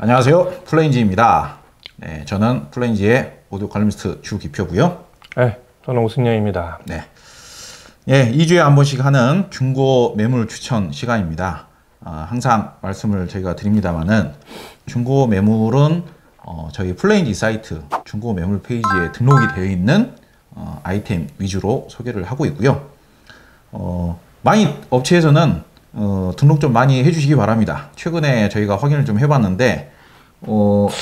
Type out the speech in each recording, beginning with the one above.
안녕하세요. 플레인지입니다. 네, 저는 플레인지의 오디오 칼럼니스트 주기표고요. 네, 저는 오승영입니다. 네, 2주에 한 번씩 하는 중고 매물 추천 시간입니다. 항상 말씀을 저희가 드립니다만은 중고 매물은 저희 플레인지 사이트 중고 매물 페이지에 등록이 되어 있는 아이템 위주로 소개를 하고 있고요. 많이 업체에서는 등록 좀 많이 해주시기 바랍니다. 최근에 저희가 확인을 좀 해봤는데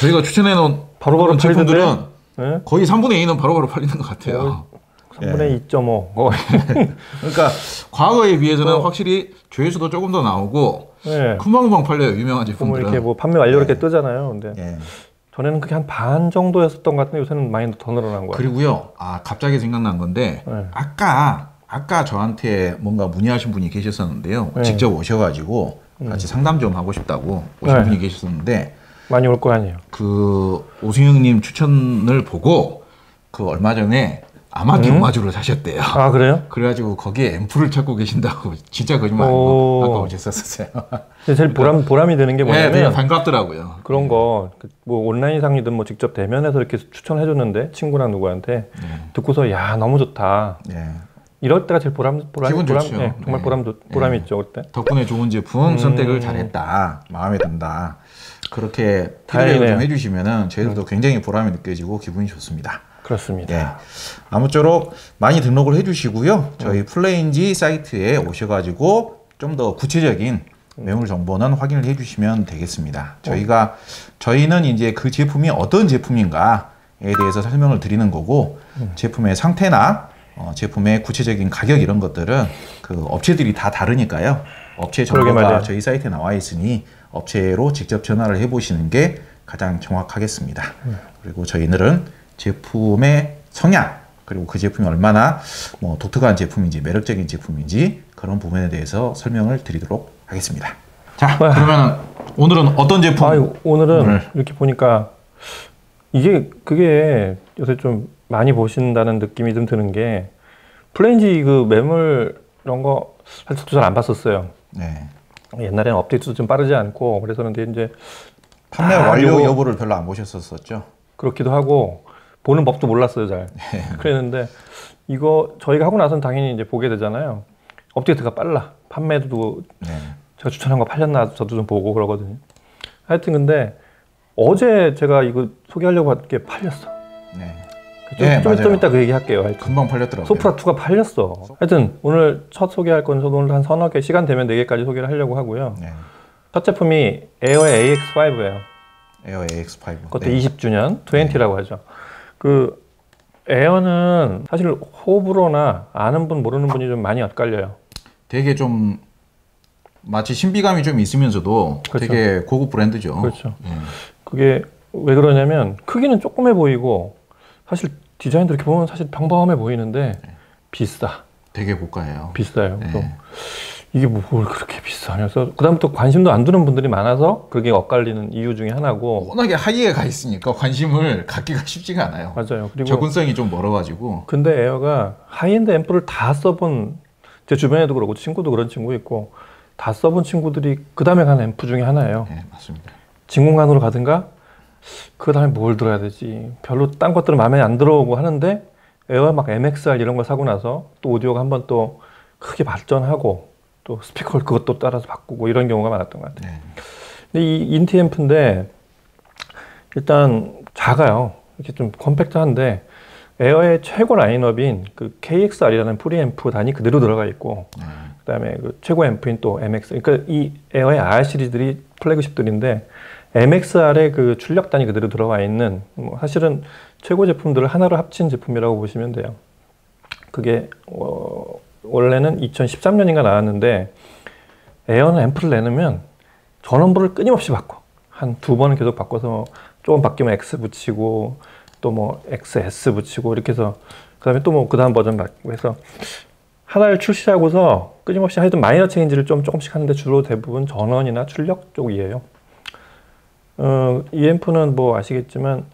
저희가 추천해 놓은 바로바로 제품들은 네? 거의 3분의 2는 바로바로 팔리는 것 같아요. 3분의 2.5 그러니까 과거에 비해서는 확실히 조회수도 조금 더 나오고 네. 금방금방 팔려요. 유명한 제품들은. 이렇게 뭐 판매 완료 이렇게 뜨잖아요. 근데 예. 전에는 그게 한 반 정도였었던 것 같은데 요새는 많이 더 늘어난 거예요. 그리고요. 갑자기 생각난 건데 네. 아까 저한테 뭔가 문의하신 분이 계셨었는데요. 네. 직접 오셔가지고 같이 상담 좀 하고 싶다고 오신 네. 분이 계셨었는데 많이 올 거 아니에요. 그 오승영님 추천을 보고 그 얼마 전에 아마기 오마주를 사셨대요. 아, 그래요? 그래가지고 거기에 앰플을 찾고 계신다고 진짜 거짓말 아니고 아까 오셨었어요. 제일 보람이 되는 게 네, 되게 뭐냐면 반갑더라고요. 그런 거 뭐 온라인상이든 뭐 직접 대면해서 이렇게 추천해 줬는데 친구랑 누구한테 듣고서 야 너무 좋다. 네. 이럴 때가 제일 기분 좋죠. 네, 정말 보람이 있죠 그때. 덕분에 좋은 제품 선택을 잘했다. 마음에 든다. 그렇게 피드백을 다행이네요. 좀 해주시면은 저희들도 굉장히 보람이 느껴지고 기분이 좋습니다. 그렇습니다. 예. 아무쪼록 많이 등록을 해주시고요. 저희 플레인지 사이트에 오셔가지고 좀 더 구체적인 매물 정보는 확인을 해주시면 되겠습니다. 저희는 이제 그 제품이 어떤 제품인가에 대해서 설명을 드리는 거고 제품의 상태나 제품의 구체적인 가격 이런 것들은 그 업체들이 다 다르니까요. 업체 정보가 저희 사이트에 나와 있으니 업체로 직접 전화를 해보시는 게 가장 정확하겠습니다. 그리고 저희들은 제품의 성향 그리고 그 제품이 얼마나 뭐 독특한 제품인지 매력적인 제품인지 그런 부분에 대해서 설명을 드리도록 하겠습니다. 자, 그러면 오늘은 어떤 제품? 오늘은 이렇게 보니까 그게 요새 좀 많이 보신다는 느낌이 좀 드는 게 플레인지 그 매물 이런 거 사실 잘 안 봤었어요. 네. 옛날에는 업데이트도 좀 빠르지 않고 그래서 근데 이제 판매 완료 여부를 별로 안 보셨었죠? 그렇기도 하고 보는 법도 몰랐어요 잘. 그랬는데 이거 저희가 하고 나서는 당연히 이제 보게 되잖아요. 업데이트가 빨라. 판매도 제가 추천한 거 팔렸나 저도 좀 보고 그러거든요. 하여튼 근데 어제 제가 이거 소개하려고 한 게 팔렸어. 네. 좀 이따 그 얘기 할게요. 하여튼. 금방 팔렸더라고요. 소프라2가 팔렸어. 하여튼 오늘 첫 소개할 건 저도 오늘 한 서너 개 시간 되면 4개까지 소개를 하려고 하고요. 첫 제품이 에어의 AX5예요. 에어 AX5. 그것도 20주년 20라고 하죠. 그 에어는 사실 호불호나 아는 분 모르는 분이 좀 많이 엇갈려요. 되게 좀 마치 신비감이 좀 있으면서도 그렇죠. 되게 고급 브랜드죠. 그렇죠. 그게 왜 그러냐면 크기는 조그매 보이고 사실 디자인도 이렇게 보면 사실 평범해 보이는데 비싸. 되게 고가예요. 비싸요. 그래서 이게 뭘 그렇게 비싸냐. 그래서 그다음부터 관심도 안 두는 분들이 많아서 그게 엇갈리는 이유 중에 하나고. 워낙에 하이에 가 있으니까 관심을 갖기가 쉽지가 않아요. 맞아요. 그리고 접근성이 좀 멀어가지고. 근데 에어가 하이엔드 앰프를 다 써본 제 주변에도 그렇고 친구도 그런 친구 있고 다 써본 친구들이 그 다음에 간 앰프 중에 하나예요. 네, 맞습니다. 진공관으로 가든가 그 다음에 뭘 들어야 되지. 별로 딴 것들은 마음에 안 들어오고 하는데 에어 막 MXR 이런 거 사고 나서 또 오디오가 한번 또 크게 발전하고 또 스피커를 그것도 따라서 바꾸고 이런 경우가 많았던 것 같아요. 근데 이 인티 앰프인데 일단 작아요. 이렇게 좀 컴팩트한데 에어의 최고 라인업인 그 KXR이라는 프리앰프 단이 그대로 들어가 있고 그다음에 그 최고 앰프인 또 MX 그러니까 이 에어의 R 시리즈들이 플래그십들인데 MXR의 그 출력단이 그대로 들어가 있는 뭐 사실은 최고 제품들을 하나로 합친 제품이라고 보시면 돼요. 그게 원래는 2013년인가 나왔는데 에어는 앰프를 내놓으면 전원부를 끊임없이 바꿔. 한 2번은 계속 바꿔서 조금 바뀌면 X 붙이고 또 뭐 XS 붙이고 이렇게 해서 그다음에 또 뭐 그다음 버전 바뀌고 해서 하나를 출시하고서 끊임없이 하여튼 마이너 체인지를 조금씩 하는데 주로 대부분 전원이나 출력 쪽이에요. 이 앰프는 뭐 아시겠지만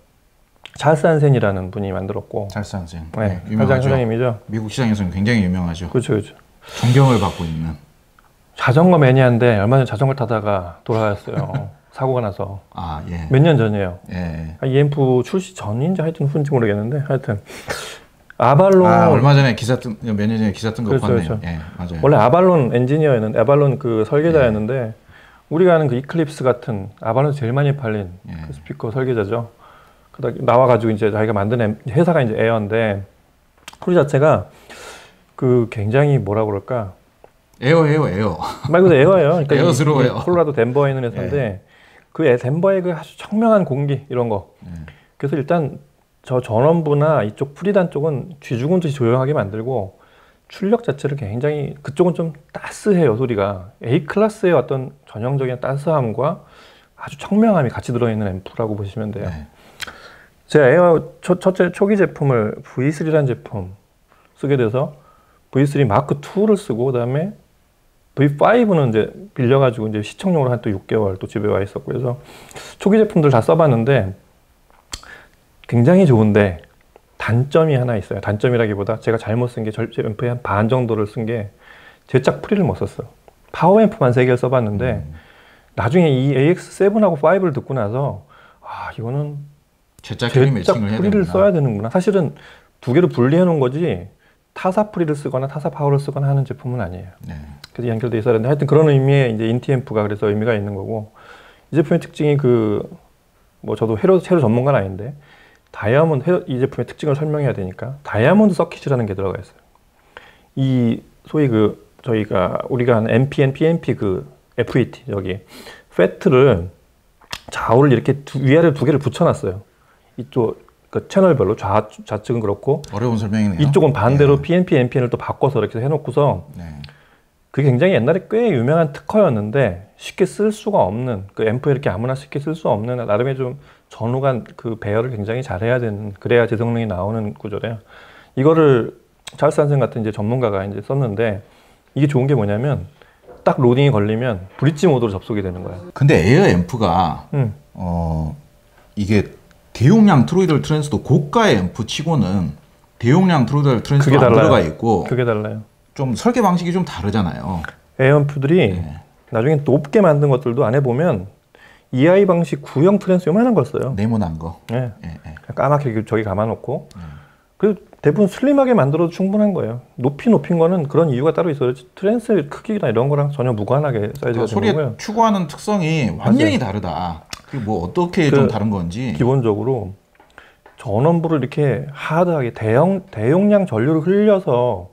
찰스 한센이라는 분이 만들었고 찰스 한센. 네, 유명하죠. 사장님이죠. 미국 시장에서는 굉장히 유명하죠. 그렇죠. 존경을 받고 있는. 자전거 매니아인데 얼마 전에 자전거 타다가 돌아가셨어요. 사고가 나서. 아, 예. 몇 년 전이에요. 예. 이 앰프 출시 전인지 하여튼 후인지 모르겠는데 하여튼 아발론. 얼마 전에 몇 년 전에 기사 뜬 거 그렇죠, 봤네요. 그렇죠. 예, 맞아요. 원래 아발론 엔지니어였는데 아발론 그 설계자였는데 우리가 아는 그 이클립스 같은 아발론 제일 많이 팔린 그 스피커 설계자죠. 그다 나와가지고 이제 자기가 만든 회사가 이제 에어인데 소리 자체가 그 굉장히 뭐라 그럴까? 에어. 말 그대로 에어예요. 그러니까 에어스러워요. 콜로라도 덴버에 있는 회사인데 그 덴버의 그 아주 청명한 공기 이런 거. 그래서 일단 저 전원부나 이쪽 프리단 쪽은 쥐 죽은 듯이 조용하게 만들고 출력 자체를 굉장히 그쪽은 좀 따스해요 소리가. A 클래스의 어떤 전형적인 따스함과 아주 청명함이 같이 들어있는 앰프라고 보시면 돼요. 제가 에어 첫째 초기 제품을 V3라는 제품 쓰게 돼서 V3 마크 2를 쓰고 그다음에 V5는 이제 빌려가지고 이제 시청용으로 한 또 6개월 또 집에 와 있었고 그래서 초기 제품들 다 써봤는데 굉장히 좋은데 단점이 하나 있어요. 단점이라기보다 제가 잘못 쓴 게 제 앰프의 한 반 정도를 쓴 게 제작 프리를 못 썼어요. 파워 앰프만 3개를 써봤는데 나중에 이 AX7하고 5를 듣고 나서 아 이거는 제작 프리를 써야 되는구나. 사실은 두 개를 분리해 놓은 거지 타사 프리를 쓰거나 타사 파워를 쓰거나 하는 제품은 아니에요. 그래서 연결돼 있어야 되는데 하여튼 그런 의미의 이제 인티 앰프가 그래서 의미가 있는 거고 이 제품의 특징이 뭐 저도 회로 전문가는 아닌데 이 제품의 특징을 설명해야 되니까 다이아몬드 서킷이라는 게 들어가 있어요. 이 소위 우리가 하는 MPN, PNP FET 여기 FET를 좌우를 이렇게 위아래 두 개를 붙여놨어요. 이쪽 그 채널별로 좌측은 그렇고 어려운 설명이네요. 이쪽은 반대로 PNP, NPN을 또 바꿔서 이렇게 해놓고서 그게 굉장히 옛날에 꽤 유명한 특허였는데 쉽게 쓸 수가 없는 그 앰프에 이렇게 아무나 쉽게 쓸 수 없는 나름의 좀 전후간 그 배열을 굉장히 잘해야 되는 그래야 제 성능이 나오는 구조래요. 이거를 찰스 한슨 같은 이제 전문가가 이제 썼는데 이게 좋은 게 뭐냐면 딱 로딩이 걸리면 브릿지 모드로 접속이 되는 거야. 근데 에어 앰프가 이게 대용량 트로이덜 트랜스도 고가의 앰프 치고는 대용량 트로이덜 트랜스도 안 들어가 있고 그게 달라요. 좀 설계 방식이 좀 다르잖아요. 에어 앰프들이 나중에 높게 만든 것들도 안에 보면 EI 방식 구형 트랜스 요만한 걸 써요. 네모난 거. 까맣게 저기 감아놓고 그리고 대부분 슬림하게 만들어도 충분한 거예요. 높인 거는 그런 이유가 따로 있어요. 트랜스 크기나 이런 거랑 전혀 무관하게 사이즈가 소리에 되는 거고요. 추구하는 특성이 완전히 다르다. 그게 뭐 어떻게 좀 다른 건지. 기본적으로 전원부를 이렇게 하드하게 대용량 전류를 흘려서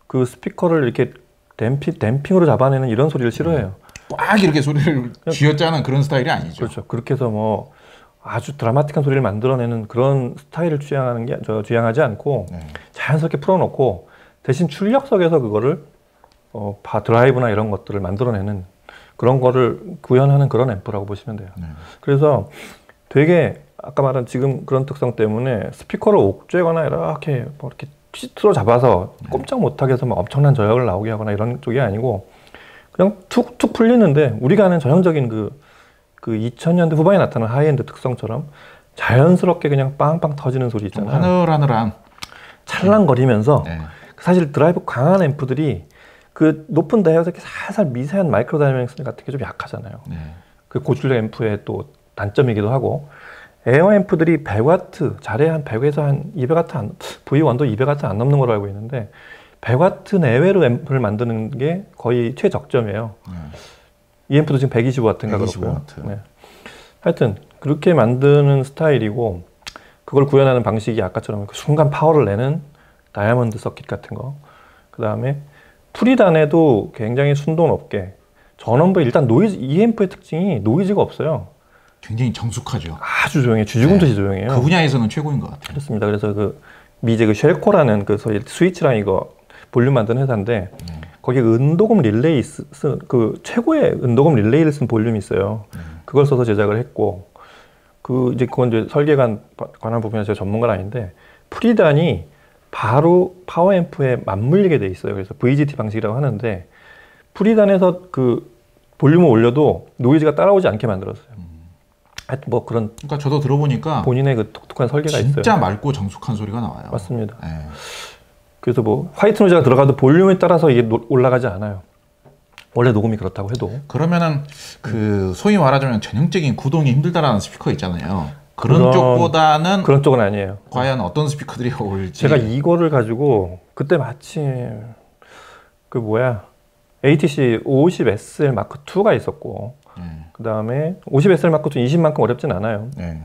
그 스피커를 이렇게 댐핑으로 잡아내는 이런 소리를 싫어해요. 꽉 이렇게 소리를 쥐어짜는 그런 스타일이 아니죠. 그렇죠. 그렇게 해서 뭐 아주 드라마틱한 소리를 만들어내는 그런 스타일을 취향하지 않고 자연스럽게 풀어놓고 대신 출력석에서 그거를 드라이브나 이런 것들을 만들어내는 그런 거를 구현하는 그런 앰프라고 보시면 돼요. 그래서 되게 아까 말한 지금 그런 특성 때문에 스피커를 옥죄거나 이렇게 피트로 잡아서 꼼짝 못하게 해서 막 엄청난 저역을 나오게 하거나 이런 쪽이 아니고 그냥 툭툭 풀리는데 우리가 아는 전형적인 그 2000년대 후반에 나타난 하이엔드 특성처럼 자연스럽게 그냥 빵빵 터지는 소리 있잖아요. 하늘하늘한 찰랑거리면서 사실 드라이브 강한 앰프들이 그 높은 다이아에서 이렇게 살살 미세한 마이크로 다이내믹스 같은 게 좀 약하잖아요. 그 고출력 앰프의 또 단점이기도 하고 에어 앰프들이 100W 잘해야 한 100에서 한 200W V1도 200W 안 넘는 걸로 알고 있는데 100W 내외로 앰프를 만드는 게 거의 최적점이에요. 이 앰프도 지금 120W인가 그렇고요. 하여튼 그렇게 만드는 스타일이고 그걸 구현하는 방식이 아까처럼 순간 파워를 내는 다이아몬드 서킷 같은 거. 그 다음에 프리단에도 굉장히 순도 높게 전원부에 일단 노이즈, 이 앰프의 특징이 노이즈가 없어요. 굉장히 정숙하죠. 아주 조용해요. 쥐죽음듯이 조용해요. 그 분야에서는 최고인 것 같아요. 그렇습니다. 그래서 미제 쉘코라는 소위 스위치랑 이거 볼륨 만드는 회사인데 거기에 은도금 릴레이 최고의 은도금 릴레이를 쓴 볼륨이 있어요. 그걸 써서 제작을 했고 그건 이제 설계관 관한 부분에서 제가 전문가는 아닌데 프리단이 바로 파워 앰프에 맞물리게 돼 있어요. 그래서 VGT 방식이라고 하는데 프리단에서 그 볼륨을 올려도 노이즈가 따라오지 않게 만들었어요. 하여튼 뭐 그러니까 저도 들어보니까 본인의 그 독특한 설계가 있어요. 진짜 맑고 정숙한 소리가 나와요. 맞습니다. 그래서 뭐 화이트 노이즈가 들어가도 볼륨에 따라서 이게 올라가지 않아요. 원래 녹음이 그렇다고 해도. 그러면은 그 소위 말하자면 전형적인 구동이 힘들다라는 스피커 있잖아요. 그런 쪽보다는 그런 쪽은 아니에요. 과연 어떤 스피커들이 어울릴지. 제가 이거를 가지고 그때 마침 그 뭐야 ATC 50SL 마크 2가 있었고 그 다음에 50SL 마크 2 20만큼 어렵진 않아요. 네,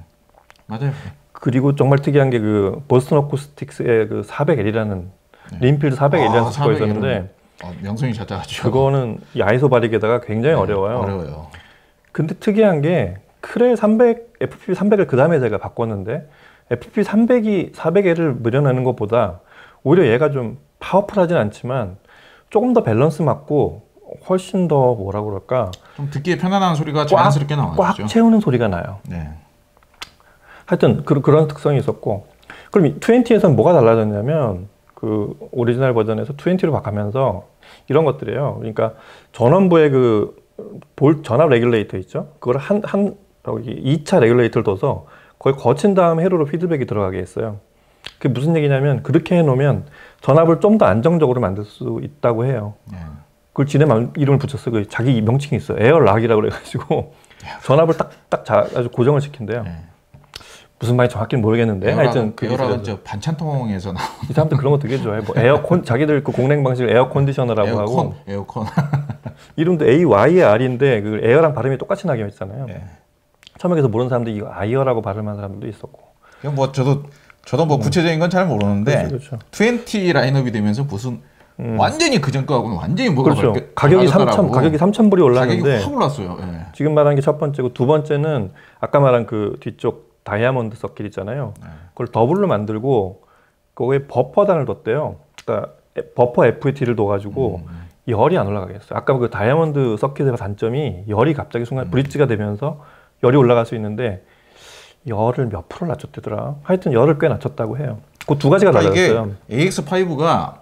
맞아요. 그리고 정말 특이한 게 그 보스턴 어쿠스틱스의 그 400L이라는 린필드 400L이라는 스피커가 있었는데 명성이 잦아가지고 그거는 이 아이소 바릭에다가 굉장히 어려워요. 어려워요. 근데 특이한 게 크레 300, FPV 300을 그 다음에 제가 바꿨는데 FPV 300이 400L을 밀어내는 것보다 오히려 얘가 좀 파워풀하진 않지만 조금 더 밸런스 맞고 훨씬 더 뭐라 그럴까 좀 듣기에 편안한 소리가 자연스럽게 나오죠. 꽉 채우는 소리가 나요. 네. 하여튼 그런 특성이 있었고 그럼 20에서는 뭐가 달라졌냐면 그 오리지널 버전에서 20로 바꾸면서 이런 것들이에요. 그러니까 전원부에 그 전압 레귤레이터 있죠. 그걸 여기 2차 레귤레이터를 둬서 거의 거친 다음 회로로 피드백이 들어가게 했어요. 그게 무슨 얘기냐면 그렇게 해놓으면 전압을 좀 더 안정적으로 만들 수 있다고 해요. 그걸 지네 이름을 붙였어요. 그 자기 명칭이 있어요. 에어락이라고 그래가지고 전압을 아주 고정을 시킨대요. 무슨 말인지 정확히는 모르겠는데 하여튼 에어락은 저 반찬통에서 나온 이 사람들 그런 거 되게 좋아해. 뭐 에어컨 자기들 그 공랭 방식을 에어 컨디셔너라고 하고 에어컨 이름도 AYR인데 그 에어랑 발음이 똑같이 나게 있잖아요. 처음에 그래서 모르는 사람들이 이거 아이어라고 발음하는 사람들도 있었고. 그냥 뭐 저도 뭐 구체적인 건 잘 모르는데 그렇죠. 20 라인업이 되면서 무슨 완전히 그전 거하고는 완전히 뭐가 그렇죠. 가격이 3,000불이 올랐는데 가격이 확 올랐어요. 지금 말한 게 첫 번째고 두 번째는 아까 말한 그 뒤쪽 다이아몬드 서킷 있잖아요. 그걸 더블로 만들고 거기에 버퍼단을 뒀대요. 그러니까 버퍼 FET를 둬가지고 열이 안 올라가게 했어요. 아까 그 다이아몬드 서킷의 단점이 열이 갑자기 순간 브릿지가 되면서 열이 올라갈 수 있는데 열을 몇 프로 낮췄대더라. 하여튼 열을 꽤 낮췄다고 해요. 그 두 가지가 달라졌어요. 이게 AX5가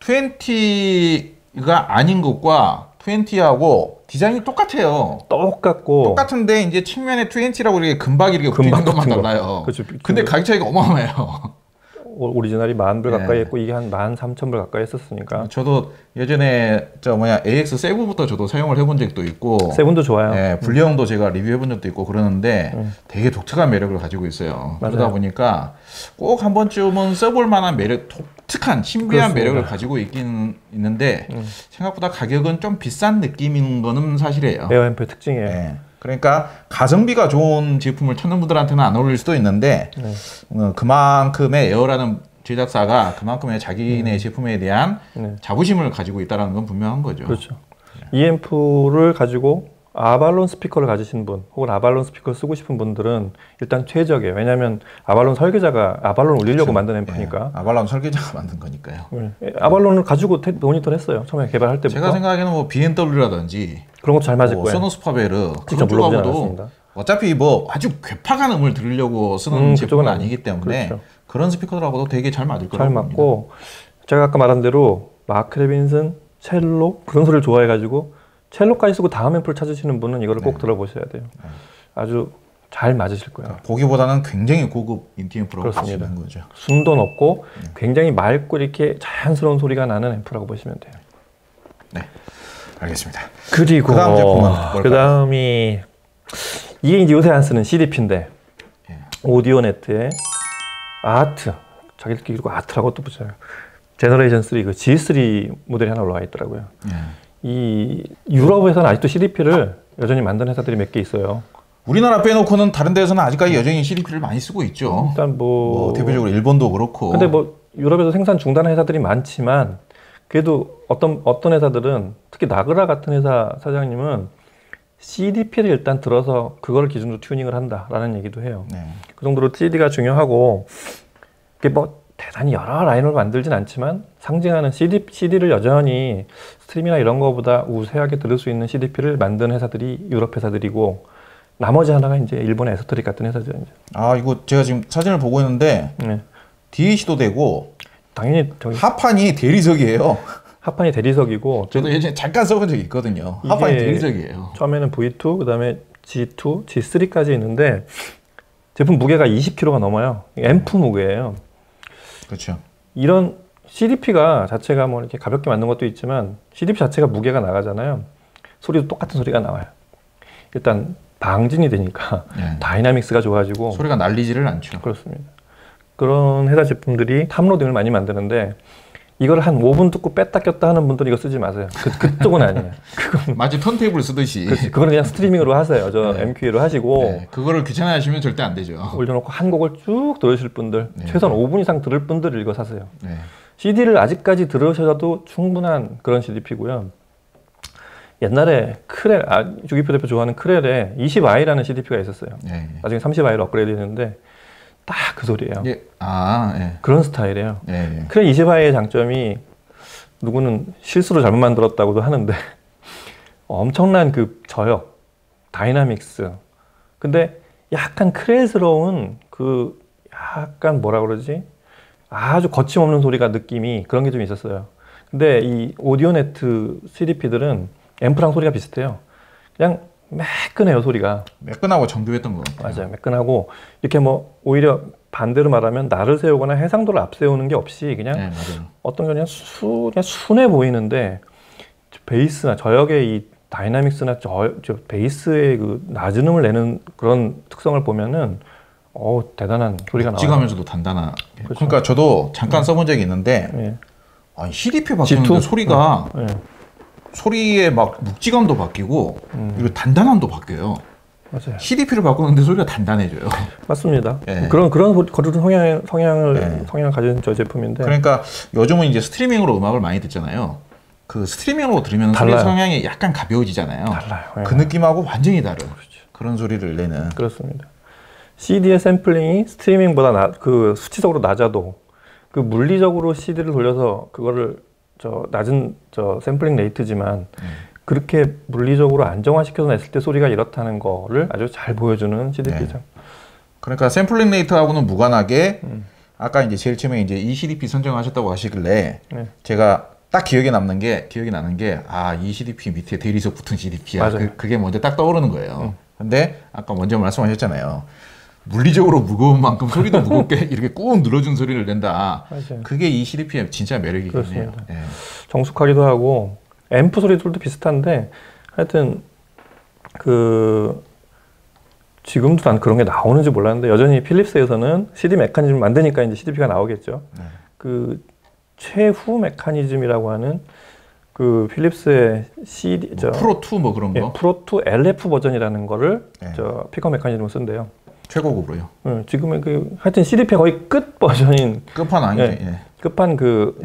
20가 아닌 것과 20하고 디자인이 똑같아요. 똑같은데 이제 측면에 20라고 이렇게 금박이 이렇게 붙이는 것만 달라요. 그렇죠. 근데 가격 차이가 어마어마해요. 오리지널이 10,000불 가까이 했고 이게 한 13,000불 가까이 했었으니까. 저도 예전에 AX7부터 저도 사용을 해본 적도 있고 7도 좋아요. 네, 분리형도 제가 리뷰해본 적도 있고 그러는데 되게 독특한 매력을 가지고 있어요. 맞아요. 그러다 보니까 꼭 한 번쯤은 써볼 만한 매력, 독특한 신비한 그렇습니다. 매력을 가지고 있긴 있는데 생각보다 가격은 좀 비싼 느낌인 거는 사실이에요. 에어앰프의 특징이에요. 네. 그러니까 가성비가 좋은 제품을 찾는 분들한테는 안 어울릴 수도 있는데 그만큼의 에어라는 제작사가 그만큼의 자기네 제품에 대한 자부심을 가지고 있다는 건 분명한 거죠. 그렇죠. 이 앰프를 가지고 아발론 스피커를 가지신 분 혹은 아발론 스피커를 쓰고 싶은 분들은 일단 최적이에요. 왜냐하면 아발론 설계자가 아발론을 올리려고 만든 앰프니까. 아발론 설계자가 만든 거니까요. 아발론을 가지고 모니터를 했어요. 처음에 개발할 때부터. 제가 생각하기에는 뭐 BMW라든지 그런 것도 잘 맞을 거예요. 소노스파베르 직접 물어보진 않았습니다. 어차피 뭐 아주 괴팍한 음을 들으려고 쓰는 제품은 아니기 때문에 그렇죠. 그런 스피커들하고도 되게 잘 맞을 거라고 잘 맞고 제가 아까 말한 대로 마크 레빈슨, 첼로 그런 소리를 좋아해가지고 첼로까지 쓰고 다음 앰프를 찾으시는 분은 이거를 꼭 들어보셔야 돼요. 아주 잘 맞으실 거예요. 보기보다는 굉장히 고급 인티 앰프라고 볼 수 있는 거죠. 숨도 높고 굉장히 맑고 이렇게 자연스러운 소리가 나는 앰프라고 보시면 돼요. 네, 알겠습니다. 그리고 그다음 제품은 뭘까요? 그다음이 이게 이제 요새 안 쓰는 CDP인데 오디오네트의 아트, 자기들끼리 이거 아트라고 또 붙여요. 제너레이션 3 그 G3 모델이 하나 올라와 있더라고요. 이 유럽에서는 아직도 CDP를 여전히 만드는 회사들이 몇 개 있어요. 우리나라 빼놓고는 다른 데서는 아직까지 여전히 CDP를 많이 쓰고 있죠. 일단 뭐 대표적으로 일본도 그렇고. 근데 뭐 유럽에서 생산 중단한 회사들이 많지만 그래도 어떤 회사들은 특히 나그라 같은 회사 사장님은 CDP를 일단 들어서 그거를 기준으로 튜닝을 한다라는 얘기도 해요. 그 정도로 CD가 중요하고 그게 뭐 대단히 여러 라인을 만들진 않지만 상징하는 CD를 여전히 스트림이나 이런 거보다 우세하게 들을 수 있는 CDP를 만드는 회사들이 유럽 회사들이고 나머지 하나가 이제 일본의 에소테릭 같은 회사죠. 이제. 이거 제가 지금 사진을 보고 있는데 DAC도 되고 당연히 하판이 대리석이에요. 하판이 대리석이고 저도 예전에 잠깐 써본 적이 있거든요. 하판이 대리석이에요. 처음에는 V2, 그 다음에 G2, G3까지 있는데 제품 무게가 20kg가 넘어요. 앰프 무게예요. 그렇죠. 이런 CDP가 자체가 뭐 이렇게 가볍게 만든 것도 있지만 CDP 자체가 무게가 나가잖아요. 소리도 똑같은 소리가 나와요. 일단 방진이 되니까 네. 다이나믹스가 좋아지고 소리가 날리지를 않죠. 그렇습니다. 그런 회사 제품들이 탑로딩을 많이 만드는데 이걸 한 5분 듣고 뺐다 꼈다 하는 분들은 이거 쓰지 마세요. 그쪽은 아니에요. 마치 턴테이블 쓰듯이. 그거는 그냥 스트리밍으로 하세요. 저 네. MQA로 하시고 네. 그거를 귀찮아하시면 절대 안 되죠. 올려놓고 한 곡을 쭉 들으실 분들, 네. 최소한 5분 이상 들을 분들 이거 사세요. 네. CD를 아직까지 들으셔도 충분한 그런 CDP고요. 옛날에 크렐, 주기표 대표 좋아하는 크렐에 20i라는 CDP가 있었어요. 네. 나중에 30i로 업그레이드 했는데 딱 그 소리예요. 예. 예. 그런 스타일이에요. 예. 크렐 20i의 장점이 누구는 실수로 잘못 만들었다고도 하는데 엄청난 그 저역, 다이나믹스. 근데 약간 크렐스러운 그 약간 뭐라 그러지? 아주 거침없는 소리가 느낌이 그런 게 좀 있었어요. 근데 이 오디오네트 CDP들은 앰프랑 소리가 비슷해요. 그냥 매끈해요, 소리가. 매끈하고 정교했던 것 같아요. 맞아요. 매끈하고 이렇게 뭐 오히려 반대로 말하면 나를 세우거나 해상도를 앞세우는 게 없이 그냥 네, 맞아요. 어떤 게 그냥 순해 보이는데 베이스나 저역의 이 다이나믹스나 저 베이스의 그 낮은 음을 내는 그런 특성을 보면은 대단한 소리가 나와요. 묵직하면서도 단단한. 그렇죠. 그러니까 저도 잠깐 써본 적이 있는데 예. 아니, CDP 바뀌는데 G2? 소리가 예. 소리의 막 묵직함도 바뀌고 그리고 단단함도 바뀌어요. 맞아요. CDP를 바꾸는데 소리가 단단해져요. 맞습니다. 예. 그런 성향을 예. 가진 저 제품인데 그러니까 요즘은 이제 스트리밍으로 음악을 많이 듣잖아요. 그 스트리밍으로 들으면 소리 달라요. 성향이 약간 가벼워지잖아요. 달라요. 예. 그 느낌하고 완전히 다른 그런 소리를 내는. 그렇습니다. CD의 샘플링이 스트리밍보다 그 수치적으로 낮아도 그 물리적으로 CD를 돌려서 그거를 저 낮은 저 샘플링 레이트지만 그렇게 물리적으로 안정화시켜서 냈을 때 소리가 이렇다는 거를 아주 잘 보여주는 CDP죠. 네. 그러니까 샘플링 레이트하고는 무관하게 아까 이제 제일 처음에 이제 이 CDP 선정하셨다고 하시길래 네. 제가 딱 기억에 나는 게 이 CDP 밑에 대리석 붙은 CDP야. 맞아요. 그게 먼저 딱 떠오르는 거예요. 근데 아까 먼저 말씀하셨잖아요. 물리적으로 무거운 만큼 소리도 무겁게 이렇게 꾹 눌러준 소리를 낸다. 맞아요. 그게 이 CDP의 진짜 매력이긴 해요. 그렇습니다. 예. 정숙하기도 하고 앰프 소리들도 비슷한데 하여튼 그 지금도 난 그런 게 나오는지 몰랐는데 여전히 필립스에서는 CD 메커니즘 만드니까 이제 CDP가 나오겠죠. 네. 그 최후 메커니즘이라고 하는 그 필립스의 CD 프로2 뭐 그런 거? 프로2 LF 버전이라는 거를 네. 저 피커 메커니즘을 쓴대요. 최고급으로요. 지금의 그 하여튼 CDP의 거의 끝 버전인 끝판왕이죠. 예. 예. 끝판 그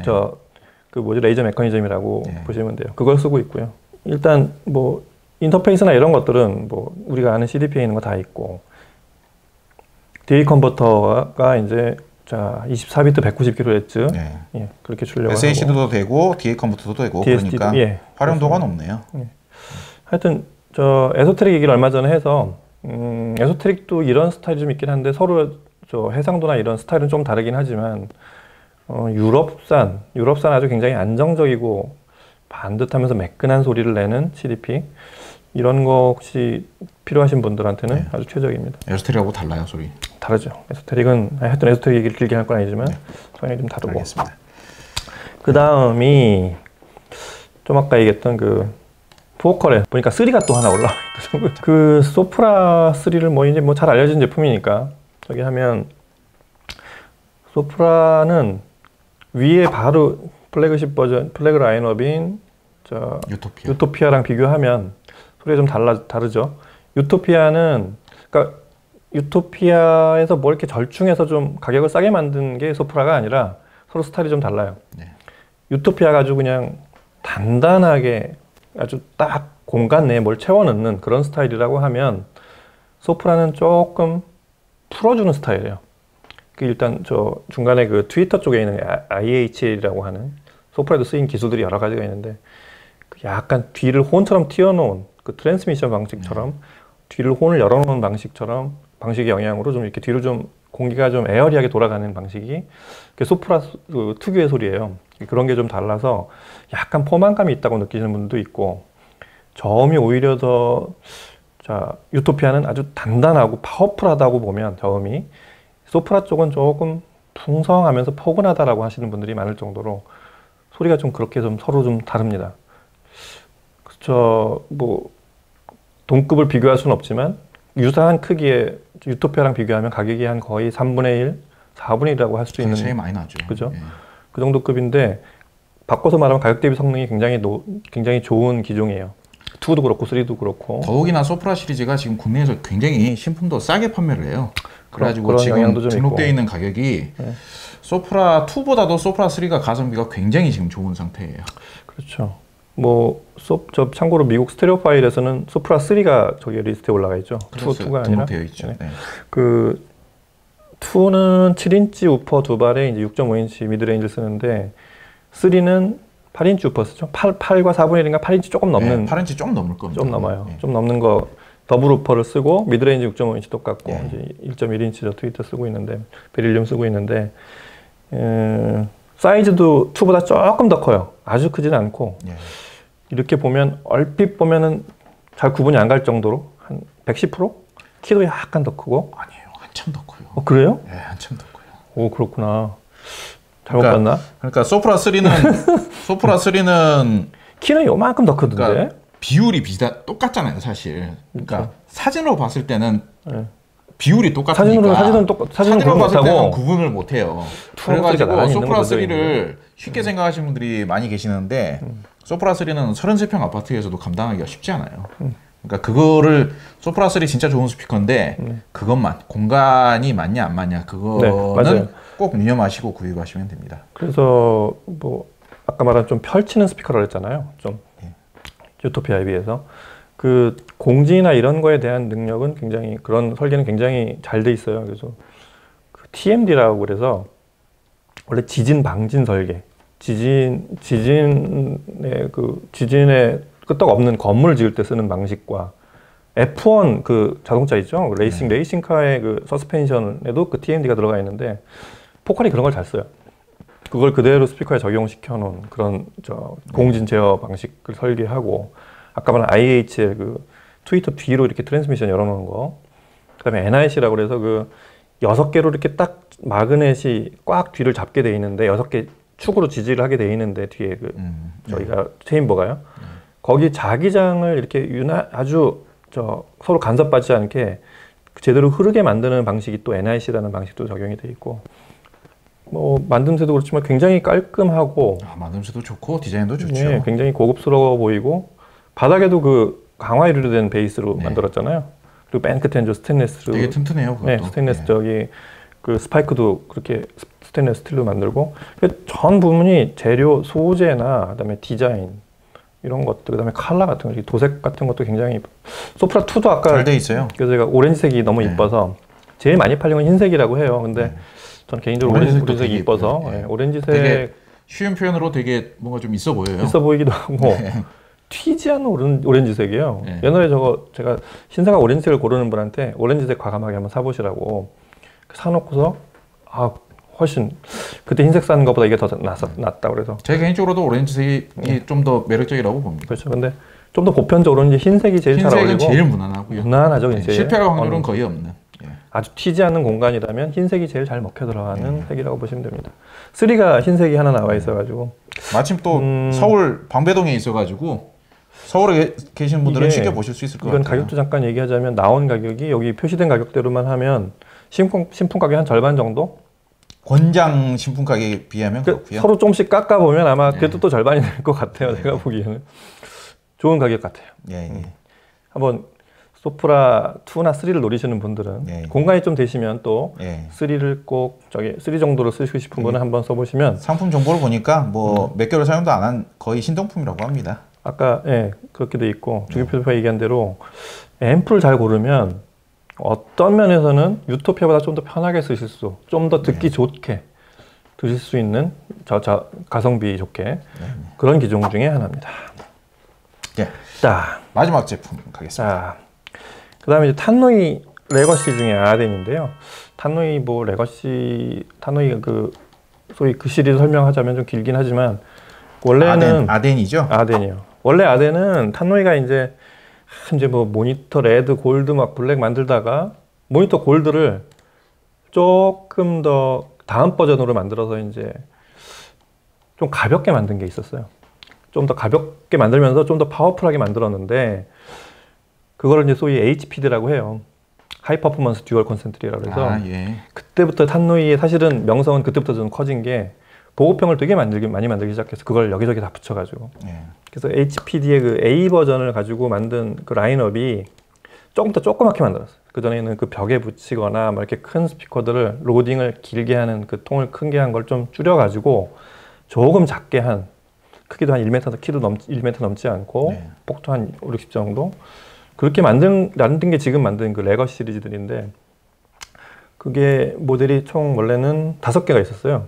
뭐지 레이저 메커니즘이라고 예. 보시면 돼요. 그걸 쓰고 있고요. 일단 뭐 인터페이스나 이런 것들은 뭐 우리가 아는 CDP에 있는 거 다 있고 DA 컨버터가 이제 자 24비트 190kHz 네. 예, 그렇게 주려고 SAC도 하고 되고 DA 컨버터도 되고 DSD 도, 그러니까 예, 활용도가 높네요. 하여튼 저 에소테릭 얘기를 얼마 전에 해서 에소테릭도 이런 스타일이 좀 있긴 한데 서로 저 해상도나 이런 스타일은 좀 다르긴 하지만 유럽산 아주 굉장히 안정적이고 반듯하면서 매끈한 소리를 내는 CDP 이런 거 혹시 필요하신 분들한테는 네. 아주 최적입니다. 에소테릭하고 달라요 소리. 다르죠. 에소테릭은 하여튼 에소테릭 얘기를 길게 할 건 아니지만 성향이 좀 다르고. 알겠습니다. 그 다음이 좀 아까 얘기했던 그 보컬에 보니까 3가 또 하나 올라와 있더라고요. 그 소프라 3를 뭐 이제 뭐 잘 알려진 제품이니까 저기 하면 소프라는 위에 바로 플래그십 버전 플래그 라인업인 저 유토피아랑 비교하면 소리가 좀 다르죠. 유토피아는 그러니까 유토피아에서 뭐 이렇게 절충해서 좀 가격을 싸게 만든 게 소프라가 아니라 서로 스타일이 좀 달라요. 네. 유토피아가 아주 그냥 단단하게 아주 딱 공간 내에 뭘 채워 넣는 그런 스타일이라고 하면 소프라는 조금 풀어주는 스타일이에요. 그 일단 저 중간에 그 트위터 쪽에 있는 IHL이라고 하는 소프라에도 쓰인 기술들이 여러 가지가 있는데 약간 뒤를 혼처럼 튀어놓은 그 트랜스미션 방식처럼 뒤를 혼을 열어놓은 방식의 영향으로 좀 이렇게 뒤로 좀 공기가 좀 에어리하게 돌아가는 방식이 소프라 그 특유의 소리예요. 그런 게 좀 달라서 약간 포만감이 있다고 느끼시는 분도 있고 저음이 오히려 더 유토피아는 아주 단단하고 파워풀하다고 보면 저음이 소프라 쪽은 조금 풍성하면서 포근하다라고 하시는 분들이 많을 정도로 소리가 좀 그렇게 좀 서로 좀 다릅니다. 그쵸. 뭐 동급을 비교할 수는 없지만 유사한 크기의 유토피아랑 비교하면 가격이 한 거의 3분의 1, 4분의 1이라고 할 수 있는 차이 많이 나죠. 그죠? 예. 그 정도 급인데 바꿔서 말하면 가격 대비 성능이 굉장히 좋은 기종이에요. 2도 그렇고 3도 그렇고. 더욱이나 소프라 시리즈가 지금 국내에서 굉장히 신품도 싸게 판매를 해요. 그래가지고 그런 지금 영향도 좀 등록되어 있고. 있는 가격이 네. 소프라 2보다도 소프라 3가 가성비가 굉장히 지금 좋은 상태예요. 그렇죠. 뭐 저 참고로 미국 스테레오 파일에서는 소프라 3가 저기 리스트에 올라가 있죠. 2가 아니라. 등록되어 있죠. 네. 네. 그 2는 7인치 우퍼 두 발에 이제 6.5인치 미드레인지를 쓰는데 3는 8인치 우퍼 쓰죠. 8과 4분의 1인가 8인치 조금 넘는 8인치 좀 넘을 겁니다. 좀 넘어요. 네. 좀 넘는 거 더블 우퍼를 쓰고 미드레인지 6.5인치 똑같고 네. 이제 1.1인치 저 트위터 쓰고 있는데 베릴륨 쓰고 있는데 사이즈도 2보다 조금 더 커요. 아주 크지는 않고 네. 이렇게 보면 얼핏 보면은 잘 구분이 안 갈 정도로 한 110%? 키도 약간 더 크고. 아니에요. 한참 더 커요. 그래요? 네, 한참 더 커요. 오, 그렇구나. 잘못 그러니까, 봤나? 그러니까 소프라 3는 키는 요만큼 더 크던데. 그러니까 비율이 똑같잖아요, 사실. 그러니까 그렇죠. 사진으로 봤을 때는 네. 비율이 똑같으니까 사진으로 구분 봤을 때는 못하고 구분을 못해요. 투어가 그래가지고 나란히 있는 소프라 거죠, 3를 쉽게 생각하시는 분들이 많이 계시는데 소프라 3는 33평 아파트에서도 감당하기가 쉽지 않아요. 그러니까 그거를 소프라 3 진짜 좋은 스피커인데 그것만 공간이 맞냐 안 맞냐 그거는 꼭 유념하시고 구입하시면 됩니다. 그래서 뭐 아까 말한 좀 펼치는 스피커라고 했잖아요. 좀 유토피아에 비해서 그 공지나 이런 거에 대한 능력은 굉장히 그런 설계는 굉장히 잘 돼 있어요. 그래서 그 TMD라고 그래서 원래 지진 방진 설계, 지진의 끄떡 없는 건물을 지을 때 쓰는 방식과 F1 그 자동차 있죠? 레이싱카의 그 서스펜션에도 그 TMD가 들어가 있는데 포칼이 그런 걸 잘 써요. 그걸 그대로 스피커에 적용시켜 놓은 그런 공진 제어 방식을 설계하고 아까 말한 IHL 그 트위터 뒤로 이렇게 트랜스미션 열어놓은 거, 그다음에 NIC라고 그래서 그 6개로 이렇게 딱 마그넷이 꽉 뒤를 잡게 돼 있는데 6개 축으로 지지를 하게 돼 있는데 뒤에 그 저희가 체인버가요. 거기 자기장을 이렇게 아주 서로 간섭받지 않게 제대로 흐르게 만드는 방식이 또 NIC라는 방식도 적용이 돼 있고. 뭐 만듦새도 그렇지만 굉장히 깔끔하고 만듦새도 좋고 디자인도 좋죠. 네, 굉장히 고급스러워 보이고 바닥에도 그 강화 유리로 된 베이스로 만들었잖아요. 그리고 맨 끝에 이제 스테인리스로 되게 튼튼해요. 그것도. 네, 스테인리스 저기 그 스파이크도 그렇게 스테인리스 스틸로 만들고 전 부분이 재료 소재나 그다음에 디자인 이런 것들 그다음에 컬러 같은 거 도색 같은 것도 굉장히 소프라 2도 아까 잘 돼 있어요. 그래서 제가 오렌지색이 너무 이뻐서 제일 많이 팔린 건 흰색이라고 해요. 근데 저는 개인적으로 오렌지색이 이뻐서 오렌지색 되게 쉬운 표현으로 되게 뭔가 좀 있어 보여요. 있어 보이기도 하고 튀지 않는 오렌지색이에요. 네. 옛날에 제가 신사가 오렌지색을 고르는 분한테 오렌지색 과감하게 한번 사보시라고 사놓고서 훨씬 그때 흰색 사는 것보다 이게 더 낫다 그래서 제 개인적으로도 오렌지색이 좀 더 매력적이라고 봅니다. 그렇죠. 근데 좀 더 보편적으로 이제 흰색이 제일 잘 어울리고 흰색은 제일 무난하고요. 무난하죠. 이제 실패할 확률은 거의 없는. 아주 튀지 않는 공간이라면 흰색이 제일 잘 먹혀 들어가는 색이라고 보시면 됩니다. 3가 흰색이 하나 나와 있어가지고 마침 또 서울 방배동에 있어가지고 서울에 계신 분들은 쉽게 보실 수 있을 것 같아요. 이건 가격도 잠깐 얘기하자면 나온 가격이 여기 표시된 가격대로만 하면 신품 가격 한 절반 정도? 권장 신품 가격에 비하면 그렇고요. 서로 조금씩 깎아 보면 아마 그래도 또 절반이 될 것 같아요. 제가 보기에는 좋은 가격 같아요. 한번 소프라 2나 3를 노리시는 분들은 공간이 좀 되시면 또 3를 꼭 3 정도로 쓰시고 싶은 거는 한번 써보시면 상품 정보를 보니까 뭐 몇 개월 사용도 안 한 거의 신동품이라고 합니다. 아까 그렇게 돼 있고 주기표가 얘기한 대로 앰프를 잘 고르면 어떤 면에서는 유토피아보다 좀 더 편하게 쓰실 수, 좀 더 듣기 좋게 드실 수 있는 가성비 좋게 그런 기종 중에 하나입니다. 자, 마지막 제품 가겠습니다. 그다음에 이제 탄노이 레거시 중에 아덴인데요. 탄노이 그 소위 그 시리즈 설명하자면 좀 길긴 하지만 원래는 아덴이죠. 아덴이요. 원래 아덴은 탄노이가 이제 뭐 모니터 레드, 골드 막 블랙 만들다가 모니터 골드를 조금 더 다음 버전으로 만들어서 이제 좀 가볍게 만든 게 있었어요. 좀 더 가볍게 만들면서 좀 더 파워풀하게 만들었는데 그거를 이제 소위 HPD라고 해요. 하이 퍼포먼스 듀얼 콘센트리라고 해서 예. 그때부터 탄노이의 사실은 명성은 그때부터 좀 커진 게 보급형을 되게 많이 만들기 시작해서 그걸 여기저기 다 붙여가지고 예. 그래서 HPD의 그 A 버전을 가지고 만든 그 라인업이 조금 더 조그맣게 만들었어요. 그 전에는 그 벽에 붙이거나 뭐 이렇게 큰 스피커들을 로딩을 길게 하는 그 통을 크게 한 걸 좀 줄여가지고 조금 작게 한 크기도 한 1m, 키도 1m 넘지 않고 네. 폭도 한 5, 60 정도 그렇게 만든 게 지금 만든 그 레거시 시리즈들인데 그게 모델이 총 원래는 5개가 있었어요.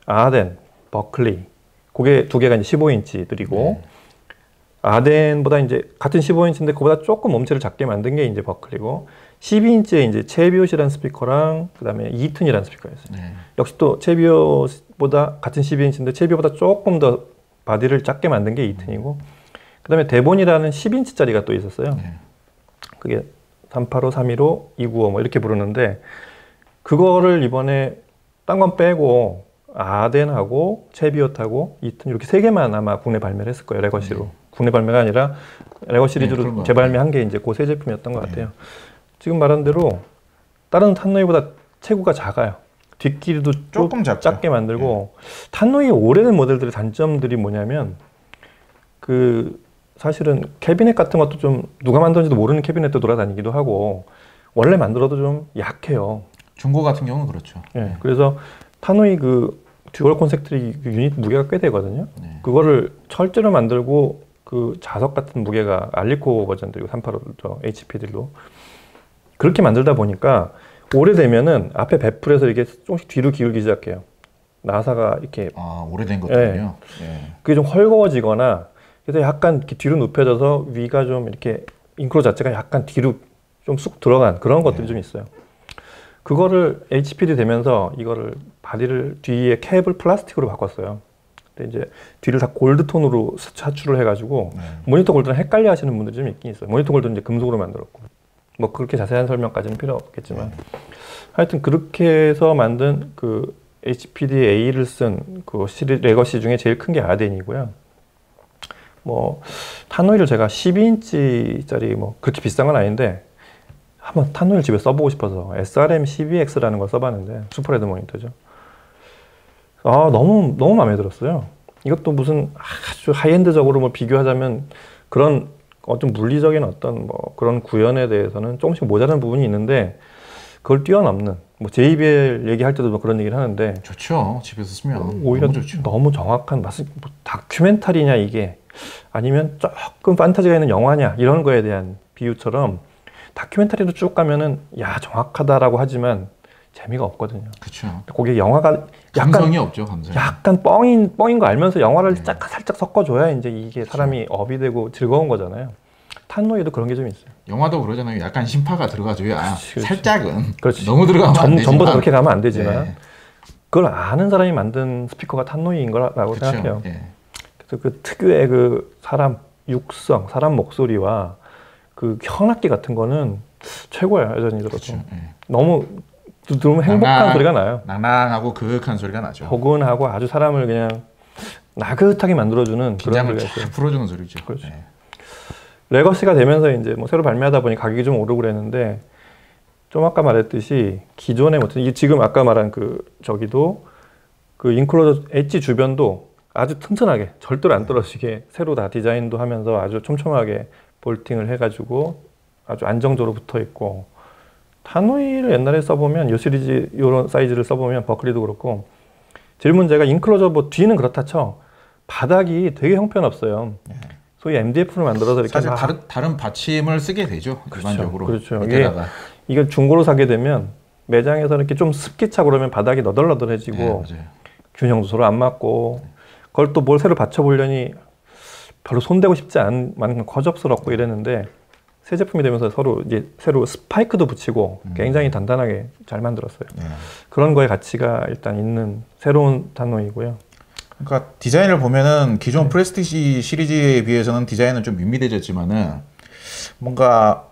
아덴, 버클리 그게 2개가 이제 15인치들이고 네. 아덴보다 이제 같은 15인치인데 그보다 조금 몸체를 작게 만든 게 이제 버클리고 12인치에 이제 체비옷이라는 스피커랑 그다음에 이튼이라는 스피커였어요. 네. 역시 또 체비옷보다 같은 12인치인데 체비옷보다 조금 더 바디를 작게 만든 게 이튼이고 그다음에 데본이라는 10인치짜리가 또 있었어요. 네. 그게 385, 315, 295 뭐 이렇게 부르는데 그거를 이번에 딴 건 빼고 아덴하고 체비엇하고 이튼 이렇게 3개만 아마 국내 발매를 했을 거예요. 레거시로. 국내 발매가 아니라 레거 시리즈로 네, 재발매한 게 이제 그 세 제품이었던 것 네. 같아요. 지금 말한 대로 다른 탄노이보다 체구가 작아요. 뒷길이도 조금 작죠. 작게 만들고 탄노이 오래된 모델들의 단점들이 뭐냐면 그 사실은 캐비넷 같은 것도 좀 누가 만든지도 모르는 캐비넷도 돌아다니기도 하고 원래 만들어도 좀 약해요. 중고 같은 경우는 그렇죠. 예, 그래서 타노이 그 듀얼 콘센트리 그 유닛 무게가 꽤 되거든요. 네. 그거를 철제로 만들고 그 자석 같은 무게가 알리코 버전들이고 385도 HP들로 그렇게 만들다 보니까 오래되면은 앞에 베풀에서 이게 조금씩 뒤로 기울기 시작해요. 나사가 이렇게 오래된 것들은요. 예. 그게 좀 헐거워지거나 그래서 약간 이렇게 뒤로 눕혀져서 위가 좀 이렇게 잉크로 자체가 약간 뒤로 좀 쑥 들어간 그런 것들이 좀 있어요. 그거를 HPD 되면서 이거를 바디를 뒤에 캡을 플라스틱으로 바꿨어요. 근데 이제 뒤를 다 골드 톤으로 차출을 해가지고 모니터 골드랑 헷갈려 하시는 분들이 좀 있긴 있어요. 모니터 골드는 이제 금속으로 만들었고 뭐 그렇게 자세한 설명까지는 필요 없겠지만 하여튼 그렇게 해서 만든 그 HPD A를 쓴 그 레거시 중에 제일 큰 게 아덴이고요. 뭐 타노이를 제가 12인치짜리 뭐 그렇게 비싼 건 아닌데 한번 탄노이를 집에 써보고 싶어서 SRM12X라는 걸 써봤는데 슈퍼레드 모니터죠. 너무 마음에 들었어요. 이것도 무슨 아주 하이엔드적으로 뭐 비교하자면 그런 어떤 물리적인 어떤 뭐 그런 구현에 대해서는 조금씩 모자란 부분이 있는데 그걸 뛰어넘는 뭐 JBL 얘기할 때도 뭐 그런 얘기를 하는데 좋죠. 집에서 쓰면 오히려 너무 좋죠. 너무 정확한 뭐 다큐멘터리냐 이게 아니면 조금 판타지가 있는 영화냐 이런 거에 대한 비유처럼 다큐멘터리로 쭉 가면은 야 정확하다라고 하지만 재미가 없거든요. 그렇죠. 거기에 영화가 감성이 없죠, 감성. 약간 뻥인 거 알면서 영화를 살짝 섞어줘야 이제 이게 사람이 업이 되고 즐거운 거잖아요. 탄노이도 그런 게 좀 있어요. 영화도 그러잖아요. 약간 심파가 들어가줘야 그렇지. 살짝은. 그렇지. 너무 들어가면 안 되지만. 전부 다 그렇게 가면 안 되지만 네. 그걸 아는 사람이 만든 스피커가 탄노이인 거라고 그렇죠. 생각해요. 예. 그래서 그 특유의 그 사람 육성, 사람 목소리와 그 현악기 같은 거는 최고야 여전히 들어도. 그렇죠. 예. 너무 행복한 소리가 나요. 낭낭하고 그윽한 소리가 나죠. 포근하고 아주 사람을 그냥 나긋하게 만들어주는 그런 긴장을 소리가 있어요. 쫙 풀어주는 소리죠. 그렇죠. 예. 레거시가 되면서 이제 뭐 새로 발매하다 보니 가격이 좀 오르고 그랬는데 좀 아까 말했듯이 기존에 이 지금 아까 말한 그 저기도 그 인클로저 엣지 주변도 아주 튼튼하게 절대로 안 떨어지게 새로 다 디자인도 하면서 아주 촘촘하게 볼팅을 해가지고 아주 안정적으로 붙어 있고 타노이를 옛날에 써보면 이 시리즈 이런 사이즈를 써보면 버클리도 그렇고 제일 문제가 인클로저 뭐 뒤는 그렇다 쳐 바닥이 되게 형편없어요. 소위 MDF를 만들어서 이렇게 사실 다른 받침을 쓰게 되죠. 일반적으로. 그렇죠. 이게 중고로 사게 되면 매장에서 이렇게 좀 습기 차고 그러면 바닥이 너덜너덜해지고 맞아요. 균형도 서로 안 맞고 그걸 또 뭘 새로 받쳐보려니 별로 손대고 싶지 않은 만큼 거접스럽고 이랬는데 새 제품이 되면서 서로 이제 새로 스파이크도 붙이고 굉장히 단단하게 잘 만들었어요. 그런 거에 가치가 일단 있는 새로운 탄노이고요. 그러니까 디자인을 보면은 기존 프레스티지 시리즈에 비해서는 디자인은 좀 밋밋해졌지만은 뭔가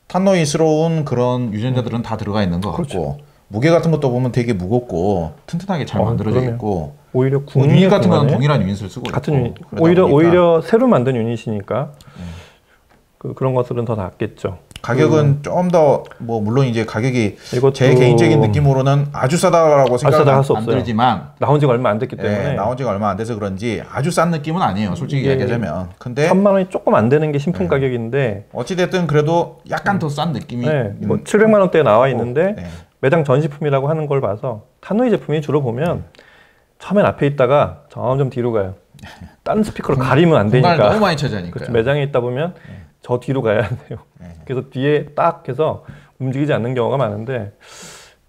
탄노이스러운 그런 유전자들은 다 들어가 있는 것 같고 무게 같은 것도 보면 되게 무겁고 튼튼하게 잘 만들어져 그러네요. 있고 오히려 유닛 같은 거는 공간에 동일한 유닛을 쓰고 같은 있고 유닛, 그러다 오히려 보니까 새로 만든 유닛이니까 그런 것들은 더 낫겠죠. 가격은 좀 더 뭐 물론 이제 가격이 이것도 제 개인적인 느낌으로는 아주 싸다라고 싸다 생각은 할수 안 없어요. 들지만 나온 지가 얼마 안 됐기 때문에 나온 지가 얼마 안 돼서 그런지 아주 싼 느낌은 아니에요. 솔직히 이게 이야기하자면. 근데 1,000만 원이 조금 안 되는 게 신품 가격인데 어찌됐든 그래도 약간 더 싼 느낌이 뭐 700만 원대에 나와 있는데 네. 매장 전시품이라고 하는 걸 봐서 타노이 제품이 주로 보면 처음엔 앞에 있다가 점점 뒤로 가요. 다른 스피커로 가리면 안 공간을 되니까. 너무 많이 차지하니까. 그렇죠. 매장에 있다 보면 저 뒤로 가야 돼요. 그래서 뒤에 딱 해서 움직이지 않는 경우가 많은데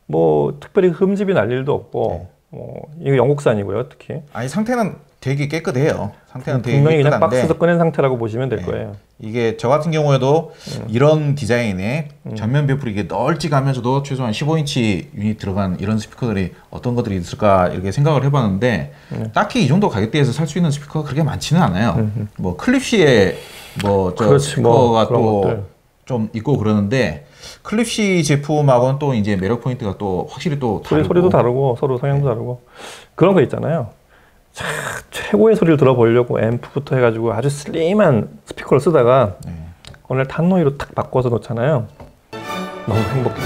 뭐 특별히 흠집이 날 일도 없고 뭐 이거 영국산이고요, 특히. 아니 상태는 되게 깨끗해요. 상태는 되게 분명히 그냥 깨끗한데 박스에서 꺼낸 상태라고 보시면 될 거예요. 이게 저 같은 경우에도 이런 디자인에 전면 베풀이 이게 널찍하면서도 최소한 15인치 유닛 들어간 이런 스피커들이 어떤 것들이 있을까 이렇게 생각을 해봤는데 딱히 이 정도 가격대에서 살 수 있는 스피커가 그렇게 많지는 않아요. 뭐 클립시의 뭐저 그렇지, 스피커가 그런 또 것들. 좀 있고 그러는데 클립시 제품하고는 또 이제 매력 포인트가 또 확실히 또 다르고 소리도 다르고 서로 성향도 다르고 그런 거 있잖아요. 최고의 소리를 들어보려고 앰프부터 해가지고 아주 슬림한 스피커를 쓰다가 오늘 탄노이로 탁 바꿔서 놓잖아요. 너무 행복해.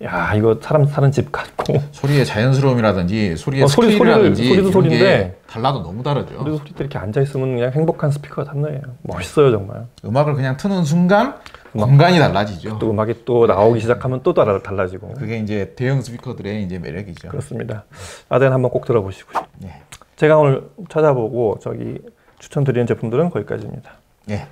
야 이거 사람 사는 집 같고 소리의 자연스러움이라든지 소리의 소리도 스케일이라든지 이런 소리인데 게 달라도 너무 다르죠. 우리도 소리 때 이렇게 앉아 있으면 그냥 행복한 스피커가 탄노예요. 멋있어요 정말. 음악을 그냥 트는 순간 공간이 달라지죠. 또 음악이 또 나오기 시작하면 또 달라지고. 그게 이제 대형 스피커들의 이제 매력이죠. 그렇습니다. 아덴 한번 꼭 들어보시고요. 네. 제가 오늘 찾아보고 저기 추천드리는 제품들은 거기까지입니다. 네.